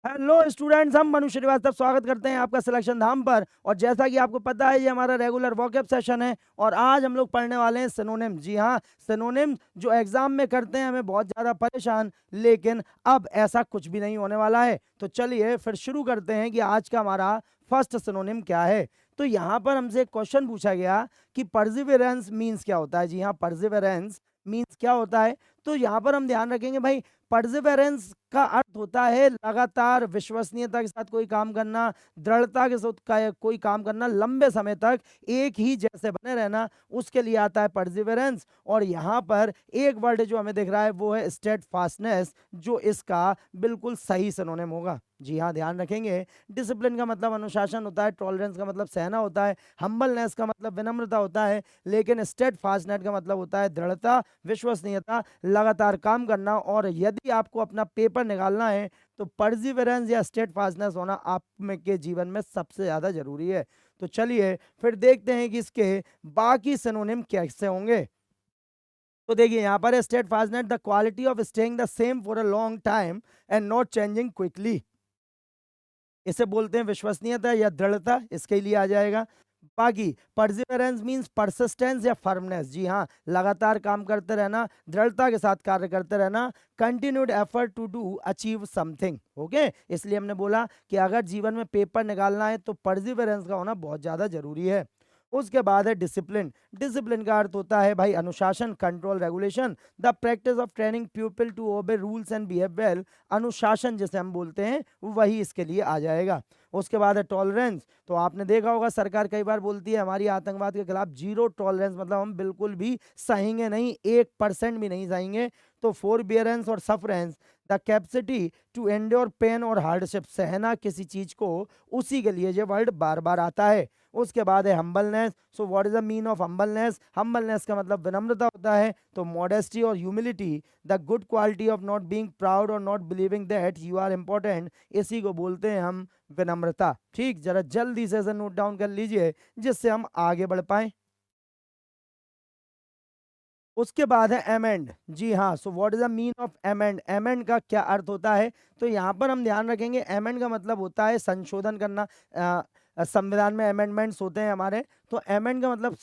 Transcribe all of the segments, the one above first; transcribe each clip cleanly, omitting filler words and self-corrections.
Hello students, हम मनु श्रीवास्तव स्वागत करते हैं आपका सिलेक्शन धाम पर। और जैसा कि आपको पता है, ये हमारा रेगुलर वॉकअप सेशन है और आज हम लोग पढ़ने वाले हैं सिनोनिम। जी हाँ, सिनोनिम जो एग्जाम में करते हैं हमें बहुत ज़्यादा परेशान, लेकिन अब ऐसा कुछ भी नहीं होने वाला है। तो चलिए फिर शुरू करते हैं कि आज का हमारा फर्स्ट सिनोनिम क्या है। तो यहाँ पर हमसे एक क्वेश्चन पूछा गया कि परसिवियरेंस मीन्स क्या होता है। जी हाँ, परसिवियरेंस मीन्स क्या होता है। तो यहाँ पर हम ध्यान रखेंगे भाई, परसिवेरेंस का अर्थ होता है लगातार विश्वसनीयता के साथ कोई काम करना, दृढ़ता के साथ कोई काम करना, लंबे समय तक एक ही जैसे बने रहना, उसके लिए आता है परसिवेरेंस। और यहाँ पर एक वर्ड जो हमें दिख रहा है वो है स्टेडफास्टनेस, जो इसका बिल्कुल सही सिनोनिम होगा। जी हाँ, ध्यान रखेंगे। डिसिप्लिन का मतलब अनुशासन होता है, टॉलरेंस का मतलब सहना होता है, हम्बलनेस का मतलब विनम्रता होता है, लेकिन स्टेडफास्टनेस का मतलब होता है दृढ़ता, विश्वसनीयता, लगातार काम करना। और यदि आपको अपना पेपर निकालना है तो परसिवेरेंस या स्टेडफास्टनेस होना आप में के जीवन में सबसे ज्यादा जरूरी है। तो चलिए फिर देखते हैं कि इसके बाकी सिनोनिम कैसे होंगे। तो देखिए यहाँ पर है steadfastness, the quality of staying the same for a long time and not changing quickly. इसे बोलते हैं विश्वसनीयता या दृढ़ता, इसके लिए आ जाएगा। बाकी परसिवेरेंस मींस परसिस्टेंस या फर्मनेस। जी हाँ, लगातार काम करते रहना, दृढ़ता के साथ कार्य करते रहना, continued effort to do achieve something. Okay, इसलिए हमने बोला कि अगर जीवन में पेपर निकालना है तो परसिवेरेंस का होना बहुत ज्यादा जरूरी है। उसके बाद है डिसिप्लिन। डिसिप्लिन का अर्थ होता है भाई अनुशासन, control, regulation, the practice of training people to obey rules and behave well. अनुशासन जिसे हम बोलते हैं वही इसके लिए आ जाएगा। उसके बाद है टॉलरेंस। तो आपने देखा होगा सरकार कई बार बोलती है हमारी आतंकवाद के खिलाफ जीरो टॉलरेंस, मतलब हम बिल्कुल भी सहेंगे नहीं, 1% भी नहीं सहेंगे। तो फोरबियरेंस और sufferance, the capacity to endure pain और हार्डशिप, सहना किसी चीज को, उसी के लिए ये वर्ड बार बार आता है। उसके बाद है humbleness. So what is the mean of humbleness. Humbleness का मतलब विनम्रता होता है। तो मॉडेस्टी और humility, the good quality of not being proud और not believing that you are important, इसी को बोलते हैं हम विनम्रता। ठीक, जरा जल्दी से इसे नोट डाउन कर लीजिए जिससे हम आगे बढ़ पाए। उसके बाद है एमेंड। जी हाँ, so what is the mean of amend. Amend का क्या अर्थ होता है। तो यहाँ पर हम ध्यान रखेंगे, एमेंड का मतलब होता है संशोधन करना। संविधान में अमेंडमेंट्स होते हैं हमारे, तो एमेंड का मतलब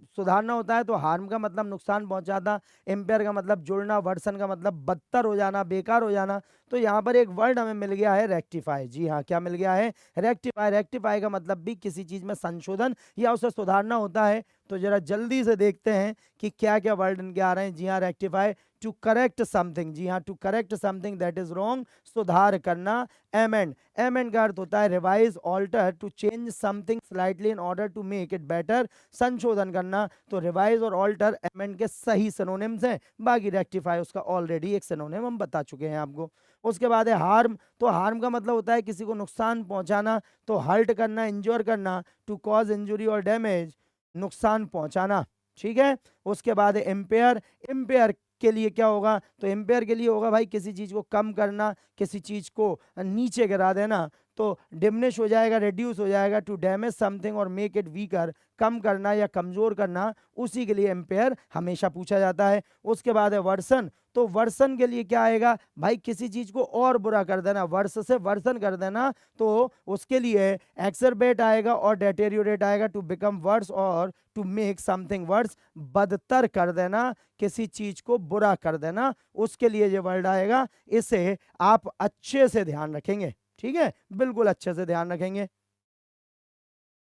सुधारना होता है। तो हार्म का मतलब नुकसान पहुंचाना, एम्पेयर का मतलब जुड़ना, वर्सन का मतलब बदतर हो जाना, बेकार हो जाना। तो यहाँ पर एक वर्ड हमें मिल गया है रेक्टिफाई। जी हाँ, क्या मिल गया है, रेक्टिफाई। रेक्टिफाई का मतलब भी किसी चीज में संशोधन या उसे सुधारना होता है। तो जरा जल्दी से देखते हैं कि क्या क्या वर्ड इनके आ रहे हैं। जी हाँ, रेक्टिफाई, टू करेक्ट समथिंग। जी हाँ, to correct something that is wrong, सुधार करना। एमेंड, एमेंड का अर्थ होता है revise, alter, to change something slightly in order to make it better, संशोधन करना। तो रिवाइज और ऑल्टर एमेंड के सही सिनोनिम्स हैं। बाकी रेक्टिफाई उसका ऑलरेडी एक सिनोनिम हम बता चुके हैं आपको। उसके बाद है हार्म। तो हार्म का मतलब होता है किसी को नुकसान पहुंचाना। तो हर्ट करना, इंजोर करना, टू कॉज इंजुरी और डैमेज, नुकसान पहुंचाना। ठीक है। उसके बाद है एम्पेयर। एम्पेयर के लिए क्या होगा, तो एम्पेयर के लिए होगा भाई किसी चीज को कम करना, किसी चीज को नीचे गिरा देना। तो डिमिनिश हो जाएगा, रिड्यूस हो जाएगा। टू डैमेज समथिंग और मेक इट वीकर, कम करना या कमजोर करना, उसी के लिए एम्पेयर हमेशा पूछा जाता है। उसके बाद है वर्सन। तो वर्सन के लिए क्या आएगा भाई, किसी चीज को और बुरा कर देना, वर्ष से वर्सन कर देना। तो उसके लिए एक्सरबेट आएगा और डेटेरियोरेट आएगा, टू बिकम वर्स और टू मेक समथिंग वर्स, बदतर कर देना, किसी चीज को बुरा कर देना, उसके लिए ये वर्ड आएगा। इसे आप अच्छे से ध्यान रखेंगे। ठीक है, बिल्कुल अच्छे से ध्यान रखेंगे।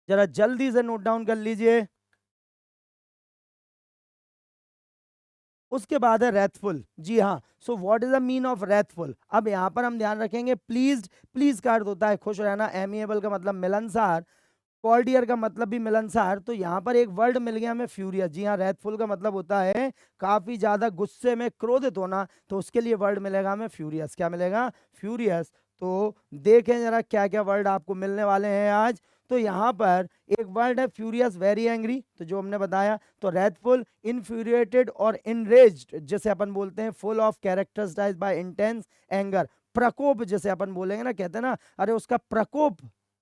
जरा जल्दी से नोट डाउन कर लीजिए। उसके बाद है रेथफुल। जी हाँ, so what is the mean of wrathful. अब यहां पर हम ध्यान रखेंगे प्लीज्ड। प्लीज का अर्थ होता है खुश रहना, एमिएबल का मतलब मिलनसार, कॉर्डियर का मतलब भी मिलनसार। तो यहाँ पर एक वर्ड मिल गया हमें फ्यूरियस। जी हाँ, रेथफुल का मतलब होता है काफी ज्यादा गुस्से में, क्रोधित होना। तो उसके लिए वर्ड मिलेगा हमें फ्यूरियस। क्या मिलेगा, फ्यूरियस। तो देखें जरा क्या क्या वर्ड आपको मिलने वाले हैं आज। तो यहाँ पर एक वर्ड है फ्यूरियस, वेरी एंग्री, तो जो हमने बताया। तो रेथफुल, इनफ्यूरिएटेड और इनरेज्ड जिसे अपन बोलते हैं, full of characterized by intense anger, प्रकोप जिसे अपन बोलेंगे ना, कहते हैं ना अरे उसका प्रकोप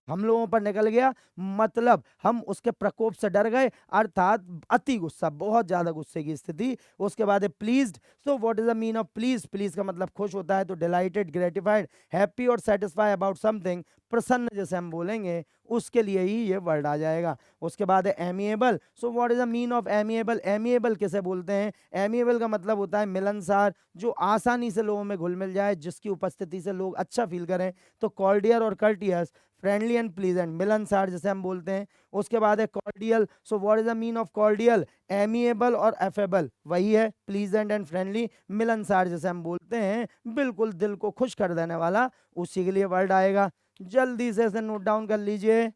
हम लोगों पर निकल गया, मतलब हम उसके प्रकोप से डर गए, अर्थात अति गुस्सा, बहुत ज्यादा गुस्से की स्थिति। उसके बाद है pleased. So what is the mean of please? Please का मतलब खुश होता है, तो डिलाइटेड, ग्रेटिफाइड, हैप्पी और सेटिस्फाई अबाउट समथिंग, प्रसन्न जैसे हम बोलेंगे उसके लिए ही ये वर्ड आ जाएगा। उसके बाद है amiable. So what is the mean of amiable? Amiable किसे बोलते हैं? एमिएबल का मतलब होता है मिलनसार, जो आसानी से लोगों में घुल मिल जाए, जिसकी उपस्थिति से लोग अच्छा फील करें। तो कॉर्डियर और कर्टियस, फ्रेंडली एंड प्लीजेंट, मिलनसार जैसे हम बोलते हैं। उसके बाद है cordial. So what is the mean of cordial? Amiable और एफेबल वही है, प्लीजेंट एंड फ्रेंडली, मिलनसार जैसे हम बोलते हैं, बिल्कुल दिल को खुश कर देने वाला, उसी के लिए वर्ड आएगा। जल्दी से इसे नोट डाउन कर लीजिए।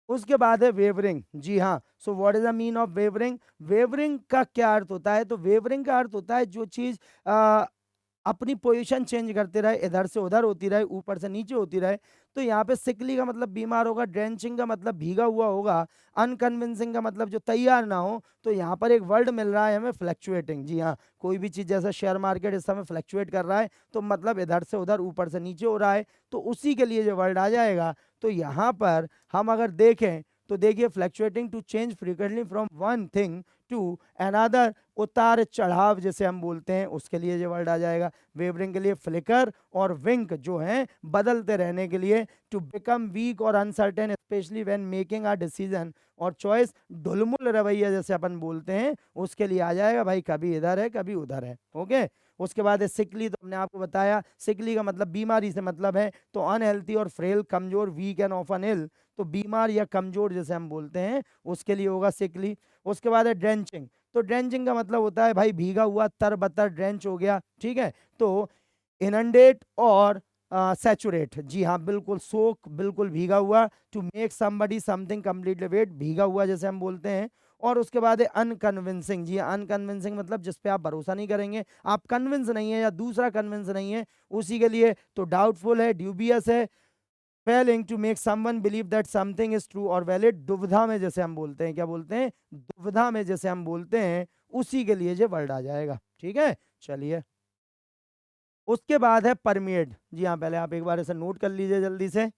उसके बाद है वेवरिंग। जी हाँ, so what is the mean of wavering? Wavering का क्या अर्थ होता है? तो वेवरिंग का अर्थ होता है जो चीज अपनी पोजीशन चेंज करते रहे, इधर से उधर होती रहे, ऊपर से नीचे होती रहे। तो यहाँ पे सिकली का मतलब बीमार होगा, ड्रेंचिंग का मतलब भीगा हुआ होगा, अनकन्विंसिंग का मतलब जो तैयार ना हो। तो यहाँ पर एक वर्ड मिल रहा है हमें, फ्लैक्चुएटिंग। जी हाँ, कोई भी चीज जैसा शेयर मार्केट इस समय फ्लैक्चुएट कर रहा है, तो मतलब इधर से उधर, ऊपर से नीचे हो रहा है, तो उसी के लिए जो वर्ड आ जाएगा। तो यहाँ पर हम अगर देखें तो देखिए, fluctuating, to change frequently from one thing to another, उतार चढ़ाव जैसे हम बोलते हैं, उसके लिए ये वर्ड आ जाएगा। वेवरिंग के लिए फ्लिकर और विंक जो हैं बदलते रहने के लिए। टू बिकम वीक और uncertain specially when making a decision और चॉइस, ढुलमुल रवैया जैसे अपन बोलते हैं, उसके लिए आ जाएगा भाई, कभी इधर है कभी उधर है। ओके। उसके बाद है सिकली। तो हमने आपको बताया सिकली का मतलब बीमारी से मतलब है, तो अनहेल्थी और फ्रेल, कमजोर, वीक एंड ऑफन इल, तो बीमार या कमजोर जैसे हम बोलते हैं, उसके लिए होगा सिकली। उसके बाद है ड्रेंचिंग। तो ड्रेंचिंग का मतलब होता है भाई भीगा हुआ, तरबतर, ड्रेंच हो गया, ठीक है। तो इनंडेट और सैचुरेट, जी हाँ बिल्कुल, सोक, बिल्कुल भीगा हुआ। To make somebody something completely wet, भीगा हुआ जैसे हम बोलते हैं। और उसके बाद है अनकन्विंसिंग। जी अनकन्विंसिंग मतलब जिस पे आप भरोसा नहीं करेंगे, आप कन्विंस नहीं है या दूसरा कन्विंस नहीं है, उसी के लिए। तो डाउटफुल है, ड्यूबियस है, failing to make someone believe that something is true और वैलिड, दुविधा में जैसे हम बोलते हैं, क्या बोलते हैं? दुविधा में जैसे हम बोलते हैं, उसी के लिए ये वर्ड आ जाएगा। ठीक है, चलिए। उसके बाद है परमिएट। जी हाँ, पहले आप एक बार इसे नोट कर लीजिए जल्दी से।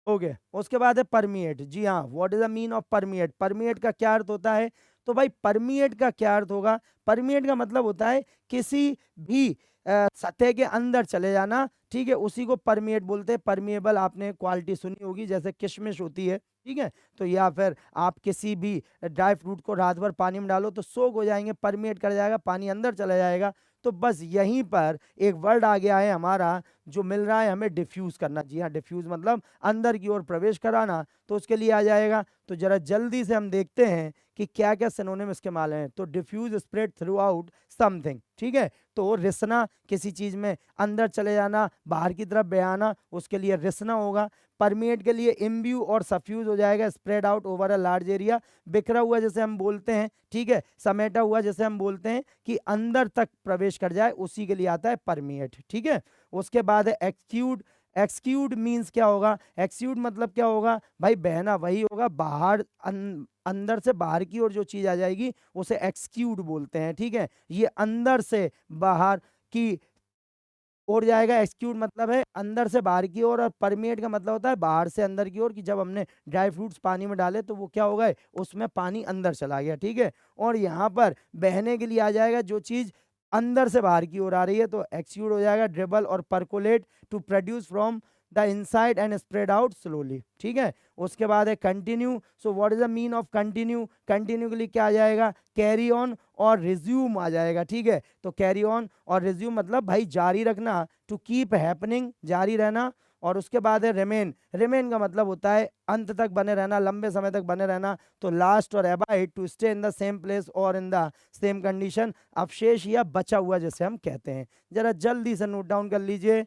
ओके। उसके बाद है परमिएट। जी हाँ, what is the mean of permeate? Permeate का क्या अर्थ होता है? तो भाई परमिएट का क्या अर्थ होगा? परमिएट का मतलब होता है किसी भी सतह के अंदर चले जाना, ठीक है, उसी को परमिएट बोलते हैं। परमिएबल आपने क्वालिटी सुनी होगी, जैसे किशमिश होती है, ठीक है। तो या फिर आप किसी भी ड्राई फ्रूट को रात भर पानी में डालो तो सोक हो जाएंगे, परमिएट कर जाएगा, पानी अंदर चला जाएगा। तो बस यहीं पर एक वर्ड आ गया है हमारा, जो मिल रहा है हमें, डिफ्यूज करना। जी हाँ, डिफ्यूज मतलब अंदर की ओर प्रवेश कराना, तो उसके लिए आ जाएगा। तो जरा जल्दी से हम देखते हैं कि क्या क्या सिनोनिम इस्तेमाल हैं। तो diffuse, spread throughout something, ठीक है। तो रिसना, किसी चीज में अंदर चले जाना, बाहर की तरफ बहाना, उसके लिए रिसना होगा। परमिएट के लिए इम्ब्यू और सफ्यूज हो जाएगा, spread out over a large area, बिखरा हुआ जैसे हम बोलते हैं, ठीक है, समेटा हुआ जैसे हम बोलते हैं, कि अंदर तक प्रवेश कर जाए, उसी के लिए आता है परमिएट, ठीक है। उसके बाद है एक्सक्यूड। एक्सक्यूड मीन्स क्या होगा? एक्सक्यूड मतलब क्या होगा भाई? बहना वही होगा, बाहर अंदर से बाहर की ओर जो चीज आ जाएगी उसे एक्सक्यूड बोलते हैं, ठीक है। ये अंदर से बाहर की ओर जाएगा, एक्सक्यूड मतलब है अंदर से बाहर की ओर, और परमिएट का मतलब होता है बाहर से अंदर की ओर, कि जब हमने ड्राई फ्रूट्स पानी में डाले तो वो क्या हो गए, उसमें पानी अंदर चला गया, ठीक है। और यहाँ पर बहने के लिए आ जाएगा जो चीज अंदर से बाहर की ओर आ रही है, तो एक्सक्यूड हो जाएगा। ड्रिबल और percolate, to produce from the inside and spread out slowly, ठीक है। उसके बाद है continue. So what is the mean of continue? Continue के लिए क्या आ जाएगा? कैरी ऑन और रिज्यूम आ जाएगा, ठीक है। तो कैरी ऑन और रिज्यूम मतलब भाई जारी रखना, टू कीप हैपनिंग, जारी रहना। और उसके बाद है रिमेन। रिमेन का मतलब होता है अंत तक बने रहना, लंबे समय तक बने रहना। तो लास्ट और abide, to stay in the same place और इन द सेम कंडीशन, अवशेष या बचा हुआ जैसे हम कहते हैं। जरा जल्दी से नोट डाउन कर लीजिए।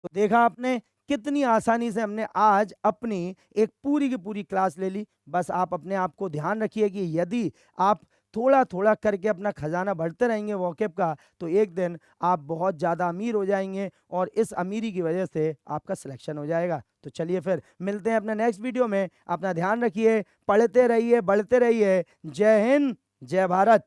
तो देखा आपने कितनी आसानी से हमने आज अपनी एक पूरी की पूरी क्लास ले ली। बस आप अपने आप को ध्यान रखिए कि यदि आप थोड़ा थोड़ा करके अपना खजाना बढ़ते रहेंगे वॉकेब का, तो एक दिन आप बहुत ज़्यादा अमीर हो जाएंगे, और इस अमीरी की वजह से आपका सिलेक्शन हो जाएगा। तो चलिए फिर मिलते हैं अपने नेक्स्ट वीडियो में। अपना ध्यान रखिए, पढ़ते रहिए, बढ़ते रहिए। जय हिंद, जय भारत।